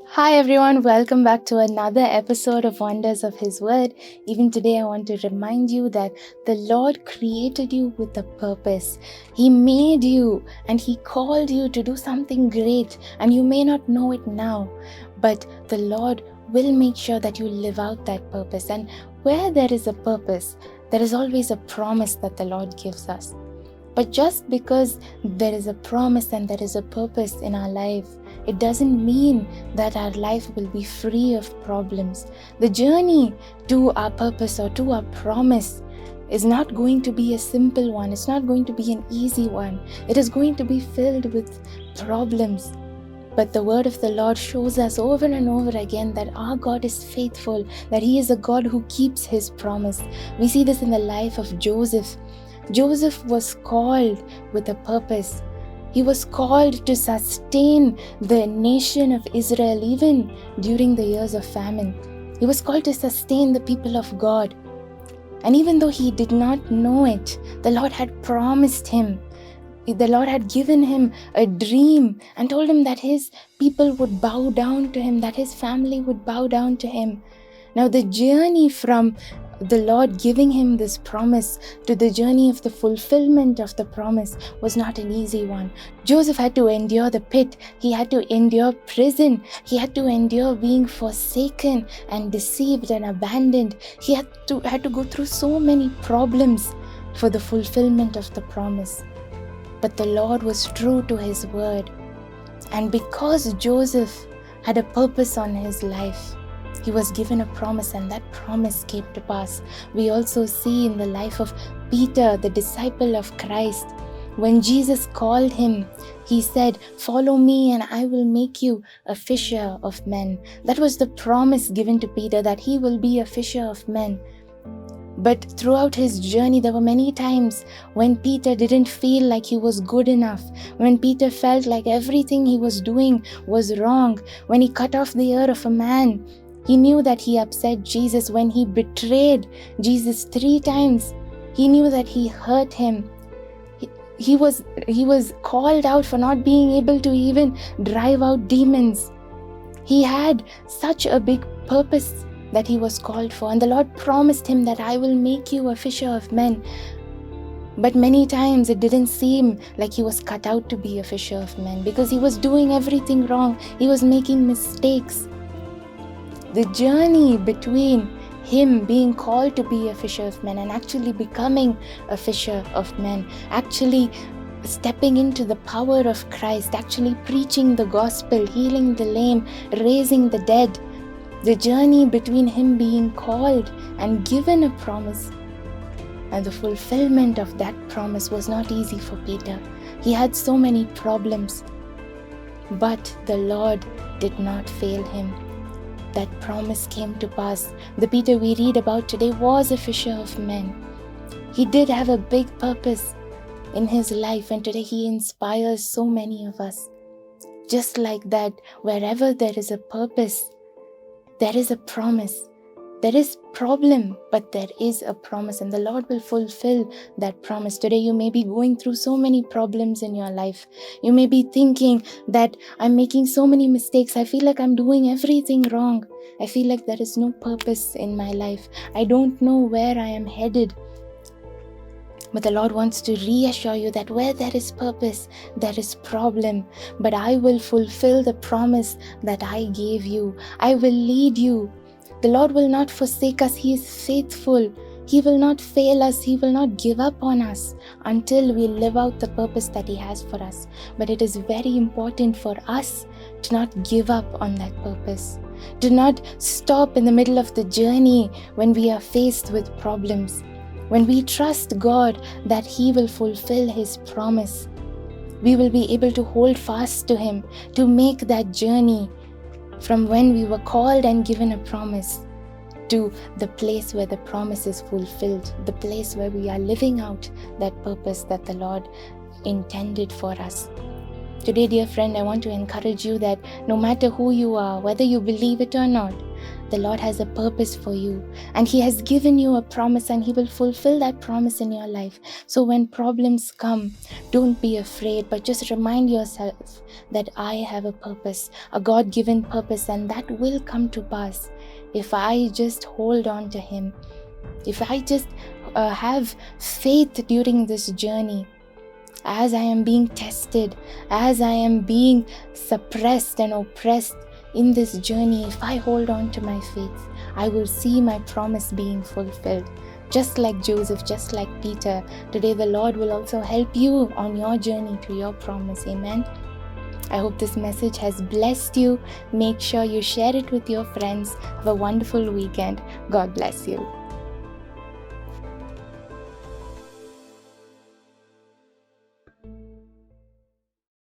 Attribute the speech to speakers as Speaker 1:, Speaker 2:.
Speaker 1: Hi everyone, welcome back to another episode of Wonders of His Word. Even today, I want to remind you that the Lord created you with a purpose. He made you and He called you to do something great, and you may not know it now, but the Lord will make sure that you live out that purpose. And where there is a purpose, there is always a promise that the Lord gives us. But just because there is a promise and there is a purpose in our life, it doesn't mean that our life will be free of problems. The journey to our purpose or to our promise is not going to be a simple one. It's not going to be an easy one. It is going to be filled with problems. But the word of the Lord shows us over and over again that our God is faithful, that He is a God who keeps His promise. We see this in the life of Joseph. Joseph was called with a purpose. He was called to sustain the nation of Israel even during the years of famine. He was called to sustain the people of God. And even though he did not know it, the Lord had promised him. The Lord had given him a dream and told him that his people would bow down to him, that his family would bow down to him. Now the journey from the Lord giving him this promise to the journey of the fulfillment of the promise was not an easy one. Joseph had to endure the pit. He had to endure prison. He had to endure being forsaken and deceived and abandoned. He had to go through so many problems for the fulfillment of the promise. But the Lord was true to His word. And because Joseph had a purpose on his life, he was given a promise, and that promise came to pass. We also see in the life of Peter, the disciple of Christ, when Jesus called him, He said, "Follow me and I will make you a fisher of men." That was the promise given to Peter, that he will be a fisher of men. But throughout his journey, there were many times when Peter didn't feel like he was good enough, when Peter felt like everything he was doing was wrong, when he cut off the ear of a man. He knew that he upset Jesus. When he betrayed Jesus 3 times, he knew that he hurt him. He was called out for not being able to even drive out demons. He had such a big purpose that he was called for, and the Lord promised him that I will make you a fisher of men. But many times it didn't seem like he was cut out to be a fisher of men, because he was doing everything wrong. He was making mistakes. The journey between him being called to be a fisher of men and actually becoming a fisher of men, actually stepping into the power of Christ, actually preaching the gospel, healing the lame, raising the dead, the journey between him being called and given a promise and the fulfillment of that promise was not easy for Peter. He had so many problems, but the Lord did not fail him. That promise came to pass. The Peter we read about today was a fisher of men. He did have a big purpose in his life, and today he inspires so many of us. Just like that, wherever there is a purpose, there is a promise. There is problem, but there is a promise, and the Lord will fulfill that promise. Today you may be going through so many problems in your life. You may be thinking that I'm making so many mistakes. I feel like I'm doing everything wrong. I feel like there is no purpose in my life. I don't know where I am headed. But the Lord wants to reassure you that where there is purpose, there is problem. But I will fulfill the promise that I gave you. I will lead you. The Lord will not forsake us. He is faithful. He will not fail us. He will not give up on us until we live out the purpose that He has for us. But it is very important for us to not give up on that purpose, to not stop in the middle of the journey when we are faced with problems. When we trust God that He will fulfill His promise, we will be able to hold fast to Him, to make that journey from when we were called and given a promise to the place where the promise is fulfilled, the place where we are living out that purpose that the Lord intended for us. Today, dear friend, I want to encourage you that no matter who you are, whether you believe it or not, the Lord has a purpose for you, and He has given you a promise, and He will fulfill that promise in your life. So when problems come, don't be afraid, but just remind yourself that I have a purpose, a God-given purpose, and that will come to pass if I just hold on to Him, if I just have faith during this journey. As I am being tested, as I am being suppressed and oppressed in this journey, if I hold on to my faith, I will see my promise being fulfilled. Just like Joseph, just like Peter, today the Lord will also help you on your journey to your promise. Amen. I hope this message has blessed you. Make sure you share it with your friends. Have a wonderful weekend. God bless you.